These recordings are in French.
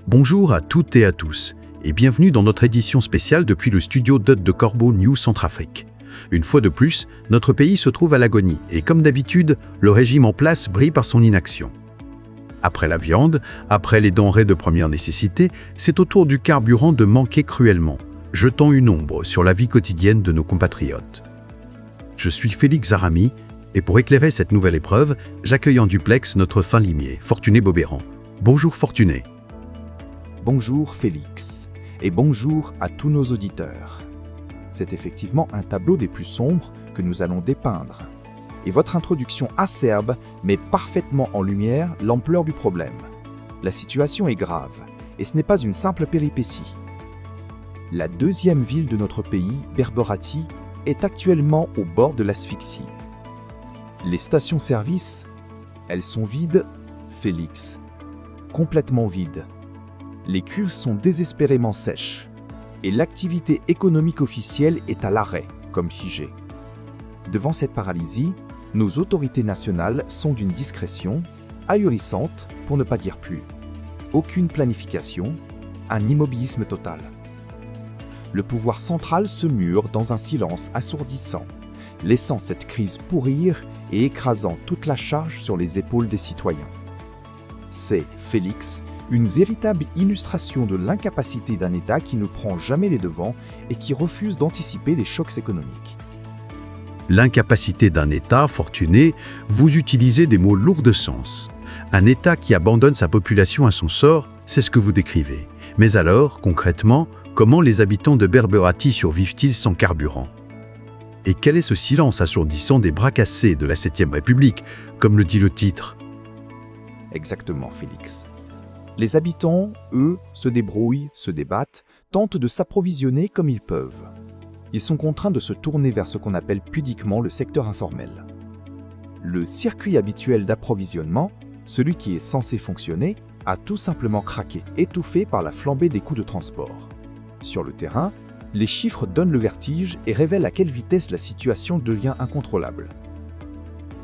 Bonjour à toutes et à tous, et bienvenue dans notre édition spéciale depuis le studio d'Hôte de Corbeau News Centrafrique. Une fois de plus, notre pays se trouve à l'agonie, et comme d'habitude, le régime en place brille par son inaction. Après la viande, après les denrées de première nécessité, c'est au tour du carburant de manquer cruellement, jetant une ombre sur la vie quotidienne de nos compatriotes. Je suis Félix Zarami, et pour éclairer cette nouvelle épreuve, j'accueille en duplex notre fin limier, Fortuné Bobéran. Bonjour Fortuné. Bonjour Félix, et bonjour à tous nos auditeurs. C'est effectivement un tableau des plus sombres que nous allons dépeindre. Et votre introduction acerbe met parfaitement en lumière l'ampleur du problème. La situation est grave, et ce n'est pas une simple péripétie. La deuxième ville de notre pays, Berberati, est actuellement au bord de l'asphyxie. Les stations-service, elles sont vides, Félix. Complètement vides. Les cuves sont désespérément sèches et l'activité économique officielle est à l'arrêt, comme figée. Devant cette paralysie, nos autorités nationales sont d'une discrétion ahurissante, pour ne pas dire plus. Aucune planification, un immobilisme total. Le pouvoir central se mure dans un silence assourdissant, laissant cette crise pourrir et écrasant toute la charge sur les épaules des citoyens. C'est, Félix, une véritable illustration de l'incapacité d'un État qui ne prend jamais les devants et qui refuse d'anticiper les chocs économiques. L'incapacité d'un État, Fortuné, vous utilisez des mots lourds de sens. Un État qui abandonne sa population à son sort, c'est ce que vous décrivez. Mais alors, concrètement, comment les habitants de Berberati survivent-ils sans carburant? Et quel est ce silence assourdissant des bras cassés de la 7e République, comme le dit le titre? Exactement, Félix. Les habitants, eux, se débrouillent, se débattent, tentent de s'approvisionner comme ils peuvent. Ils sont contraints de se tourner vers ce qu'on appelle pudiquement le secteur informel. Le circuit habituel d'approvisionnement, celui qui est censé fonctionner, a tout simplement craqué, étouffé par la flambée des coûts de transport. Sur le terrain, les chiffres donnent le vertige et révèlent à quelle vitesse la situation devient incontrôlable.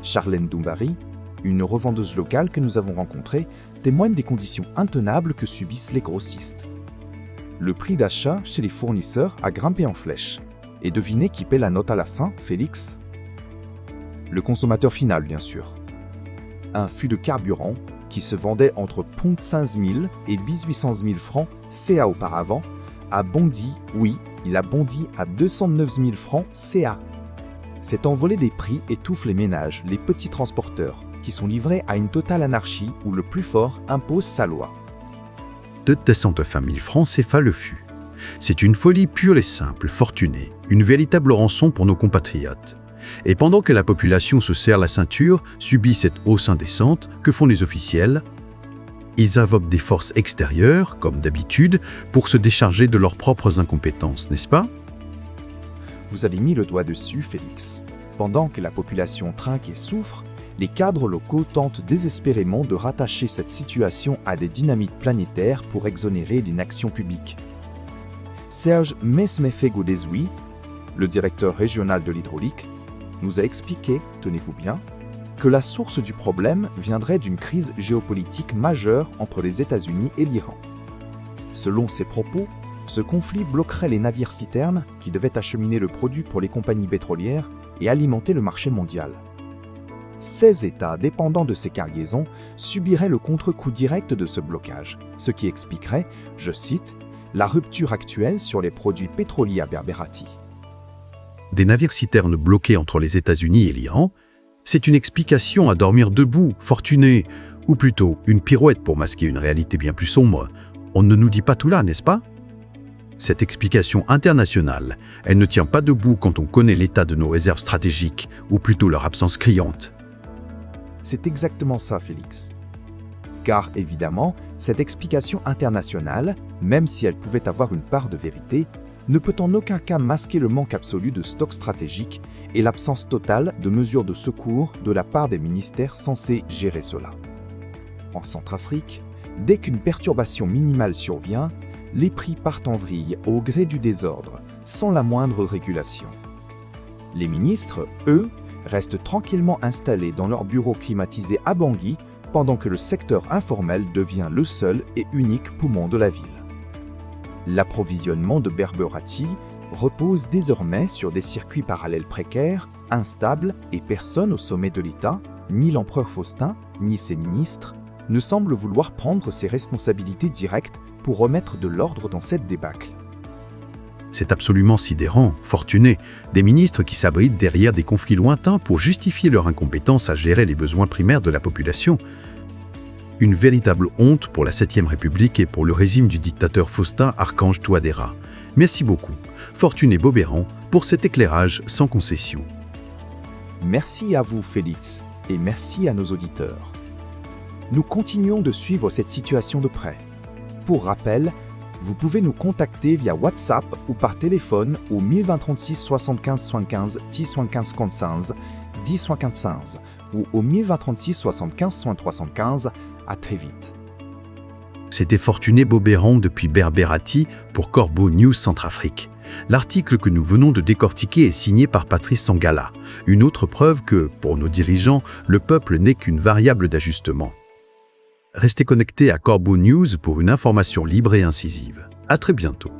Charlène Doumbari, une revendeuse locale que nous avons rencontrée, témoigne des conditions intenables que subissent les grossistes. Le prix d'achat chez les fournisseurs a grimpé en flèche. Et devinez qui paie la note à la fin, Félix? Le consommateur final, bien sûr. Un fût de carburant qui se vendait entre 5 000 et 800 000 francs CA auparavant, a bondi, oui, il a bondi à 209 000 francs CA. Cette envolée des prix étouffe les ménages, les petits transporteurs, qui sont livrés à une totale anarchie où le plus fort impose sa loi. 220 000 francs CFA le fût. C'est une folie pure et simple, Fortuné, une véritable rançon pour nos compatriotes. Et pendant que la population se serre la ceinture, subit cette hausse indécente, que font les officiels? Ils invoquent des forces extérieures, comme d'habitude, pour se décharger de leurs propres incompétences, n'est-ce pas? Vous avez mis le doigt dessus, Félix. Pendant que la population trinque et souffre, les cadres locaux tentent désespérément de rattacher cette situation à des dynamiques planétaires pour exonérer l'inaction publique. Serge Mesmefego-Dezoui, le directeur régional de l'hydraulique, nous a expliqué, tenez-vous bien, que la source du problème viendrait d'une crise géopolitique majeure entre les États-Unis et l'Iran. Selon ses propos, ce conflit bloquerait les navires-citernes qui devaient acheminer le produit pour les compagnies pétrolières et alimenter le marché mondial. 16 États dépendants de ces cargaisons subiraient le contre-coup direct de ce blocage, ce qui expliquerait, je cite, la rupture actuelle sur les produits pétroliers à Berberati. Des navires-citernes bloqués entre les États-Unis et l'Iran, c'est une explication à dormir debout, Fortuné, ou plutôt une pirouette pour masquer une réalité bien plus sombre. On ne nous dit pas tout là, n'est-ce pas? Cette explication internationale, elle ne tient pas debout quand on connaît l'état de nos réserves stratégiques, ou plutôt leur absence criante. C'est exactement ça, Félix. Car évidemment, cette explication internationale, même si elle pouvait avoir une part de vérité, ne peut en aucun cas masquer le manque absolu de stocks stratégiques et l'absence totale de mesures de secours de la part des ministères censés gérer cela. En Centrafrique, dès qu'une perturbation minimale survient, les prix partent en vrille au gré du désordre, sans la moindre régulation. Les ministres, eux, restent tranquillement installés dans leurs bureaux climatisés à Bangui pendant que le secteur informel devient le seul et unique poumon de la ville. L'approvisionnement de Berberati repose désormais sur des circuits parallèles précaires, instables et personne au sommet de l'État, ni l'empereur Faustin, ni ses ministres, ne semble vouloir prendre ses responsabilités directes pour remettre de l'ordre dans cette débâcle. C'est absolument sidérant, Fortuné, des ministres qui s'abritent derrière des conflits lointains pour justifier leur incompétence à gérer les besoins primaires de la population. Une véritable honte pour la 7e République et pour le régime du dictateur Faustin Archange Touadéra. Merci beaucoup, Fortuné Beaubéran, pour cet éclairage sans concession. Merci à vous, Félix, et merci à nos auditeurs. Nous continuons de suivre cette situation de près. Pour rappel, vous pouvez nous contacter via WhatsApp ou par téléphone au 102036 75 75 10 75 55 10 75 ou au 102036 75 375. À très vite. C'était Fortuné Beaubéran depuis Berberati pour Corbeau News Centrafrique. L'article que nous venons de décortiquer est signé par Patrice Sangala, une autre preuve que, pour nos dirigeants, le peuple n'est qu'une variable d'ajustement. Restez connectés à Corbeau News pour une information libre et incisive. À très bientôt.